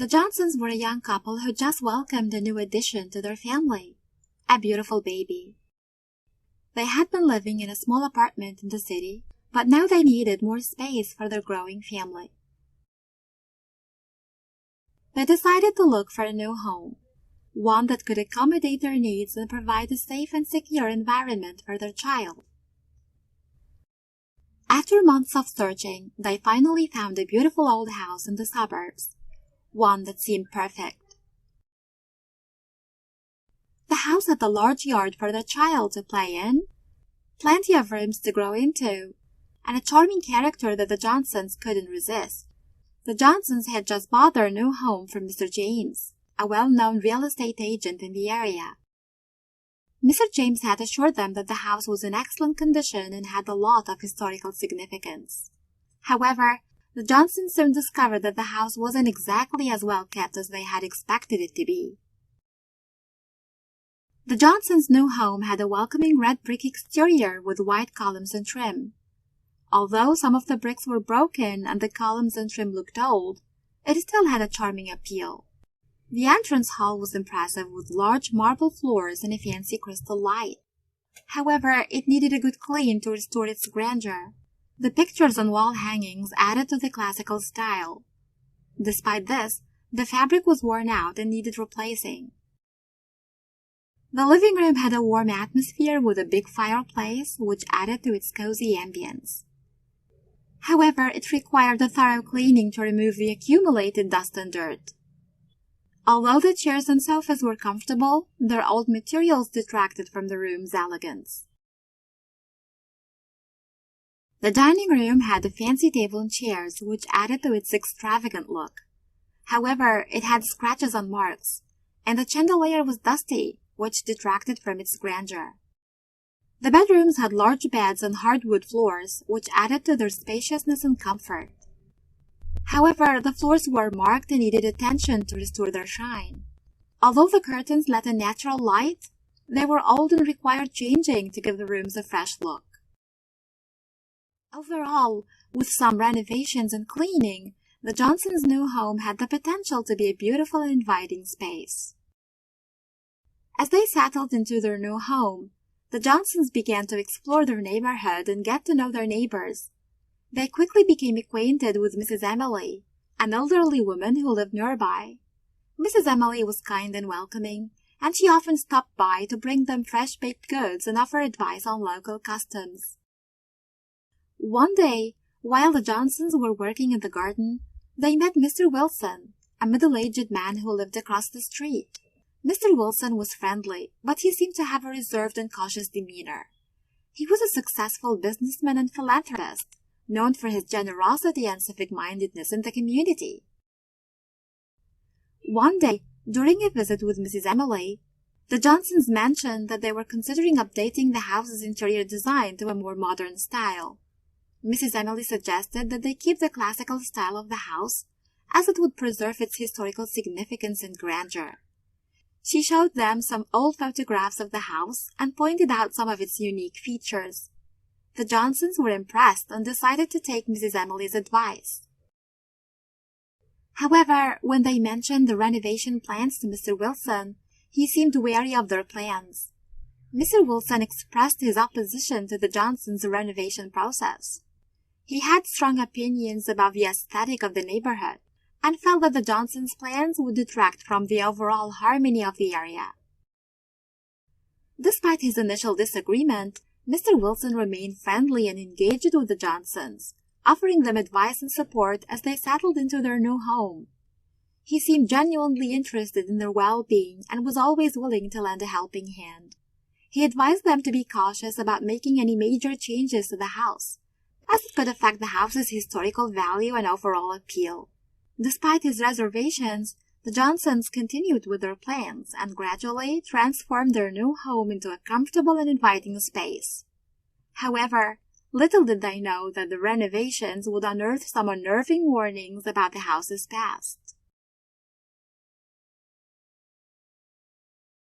The Johnsons were a young couple who just welcomed a new addition to their family, a beautiful baby. They had been living in a small apartment in the city, but now they needed more space for their growing family. They decided to look for a new home, one that could accommodate their needs and provide a safe and secure environment for their child. After months of searching, they finally found a beautiful old house in the suburbs, one that seemed perfect. The house had a large yard for the child to play in, plenty of rooms to grow into, and a charming character that the Johnsons couldn't resist. The Johnsons had just bought their new home from Mr. James, a well-known real estate agent in the area. Mr. James had assured them that the house was in excellent condition and had a lot of historical significance. However, the Johnsons soon discovered that the house wasn't exactly as well kept as they had expected it to be. The Johnsons' new home had a welcoming red brick exterior with white columns and trim. Although some of the bricks were broken and the columns and trim looked old, it still had a charming appeal. The entrance hall was impressive with large marble floors and a fancy crystal light. However, it needed a good clean to restore its grandeur. The pictures on wall hangings added to the classical style. Despite this, the fabric was worn out and needed replacing. The living room had a warm atmosphere with a big fireplace, which added to its cozy ambience. However, it required a thorough cleaning to remove the accumulated dust and dirt. Although the chairs and sofas were comfortable, their old materials detracted from the room's elegance. The dining room had a fancy table and chairs, which added to its extravagant look. However, it had scratches and marks, and the chandelier was dusty, which detracted from its grandeur. The bedrooms had large beds and hardwood floors, which added to their spaciousness and comfort. However, the floors were marked and needed attention to restore their shine. Although the curtains let in natural light, they were old and required changing to give the rooms a fresh look. Overall, with some renovations and cleaning, the Johnsons' new home had the potential to be a beautiful and inviting space. As they settled into their new home, the Johnsons began to explore their neighborhood and get to know their neighbors. They quickly became acquainted with Mrs. Emily, an elderly woman who lived nearby. Mrs. Emily was kind and welcoming, and she often stopped by to bring them fresh baked goods and offer advice on local customs. One day, while the Johnsons were working in the garden, they met Mr. Wilson, a middle-aged man who lived across the street. Mr. Wilson was friendly, but he seemed to have a reserved and cautious demeanor. He was a successful businessman and philanthropist, known for his generosity and civic-mindedness in the community. One day, during a visit with Mrs. Emily, the Johnsons mentioned that they were considering updating the house's interior design to a more modern style. Mrs. Emily suggested that they keep the classical style of the house, as it would preserve its historical significance and grandeur. She showed them some old photographs of the house and pointed out some of its unique features. The Johnsons were impressed and decided to take Mrs. Emily's advice. However, when they mentioned the renovation plans to Mr. Wilson, he seemed wary of their plans. Mr. Wilson expressed his opposition to the Johnsons' renovation process. He had strong opinions about the aesthetic of the neighborhood and felt that the Johnsons' plans would detract from the overall harmony of the area. Despite his initial disagreement, Mr. Wilson remained friendly and engaged with the Johnsons, offering them advice and support as they settled into their new home. He seemed genuinely interested in their well-being and was always willing to lend a helping hand. He advised them to be cautious about making any major changes to the house, as it could affect the house's historical value and overall appeal. Despite his reservations, the Johnsons continued with their plans and gradually transformed their new home into a comfortable and inviting space. However, little did they know that the renovations would unearth some unnerving warnings about the house's past.